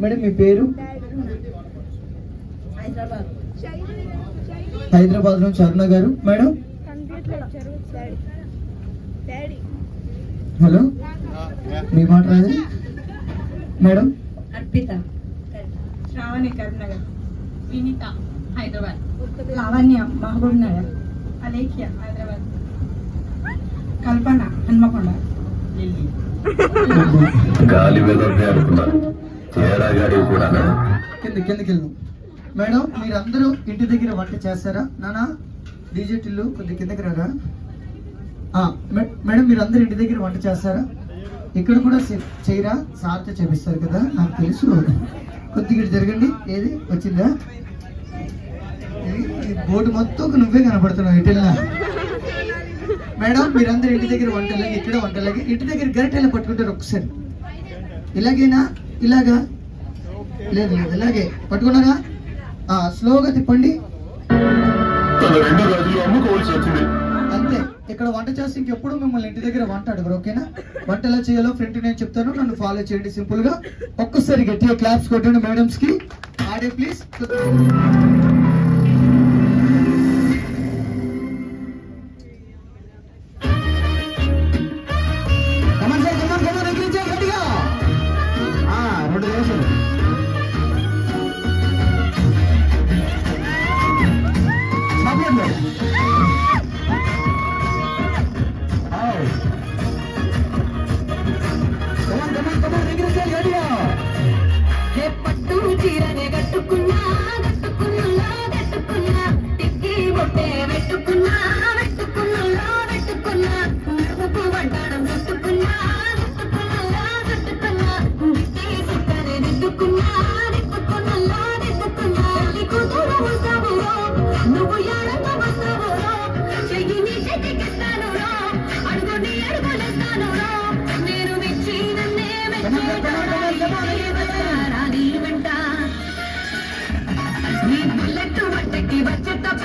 Madam మీ పేరు? హైదరాబాద్ నుంచి అరుణ గారు. మేడం హలో, మీ మాట రాదు. మేడం అర్పిత, శ్రావణి కరీంనగర్, వినీత హైదరాబాద్, లావణ్య మహబూబ్ నగర్, అలేఖ్య హైదరాబాద్, కల్పన హన్మకొండ. గాలి వెదర్ని అనుకున్నాను, తేడా గాడి కూడా కిందకి వెళ్దాం. మేడం మీరందరూ ఇంటి దగ్గర వంట చేస్తారా? నానా డీజే టిల్లు కొద్ది కిందకి రాగా. మేడం మీరందరూ ఇంటి దగ్గర వంట చేస్తారా? ఇక్కడ కూడా చేయరా? సార్తో చేపిస్తారు కదా, నాకు తెలుసు. కొద్దిగా జరగండి. ఏది వచ్చిందా? ఈ బోర్డు మొత్తం నువ్వే కనపడుతున్నావు ఇటెల్లా. మేడం మీరందరూ ఇంటి దగ్గర వంటలాగే, ఇక్కడ వంటలాగే, ఇంటి దగ్గర గరిటెలా పట్టుకుంటారు ఒకసారి. ఇలాగేనా? ఇలాగా? లేదు లేదు, ఇలాగే పట్టుకున్నారా? స్లోగా తిప్పండి. అంతే. ఇక్కడ వంట చేస్తే ఇంకెప్పుడు మిమ్మల్ని ఇంటి దగ్గర వంట అడగరు. ఓకేనా? వంట ఎలా చేయాలో ఫ్రెండ్ నేను చెప్తాను, నన్ను ఫాలో చేయండి సింపుల్ గా. ఒక్కసారి గట్టిగా క్లాప్స్ కొట్టండి మేడమ్స్ కి. ఆడే ప్లీజ్. పట్టు చీరనే కట్టుకున్నా కట్టుకున్నా కట్టుకున్నా టిక్కి బొట్టే పెట్టుకున్నా పెట్టుకున్నా పెట్టుకున్నా నువ్వు వంటడం చుట్టుకున్నా చుట్టుకున్నా చుట్టుకున్నా దిష్టి సుక్కనే దిద్దుకున్నా దిద్దుకున్నా దిద్దుకున్నా కూతురు వస్తావురో నువ్వు ఎడంగా వస్తావురో చెయ్యిని చెయ్యికిస్తాను అడుగుని అడుగులేస్తాను నేను మెచ్చి నన్నే మెచ్చి నీ బుల్లెట్ వట్టకి వచ్చే తప్ప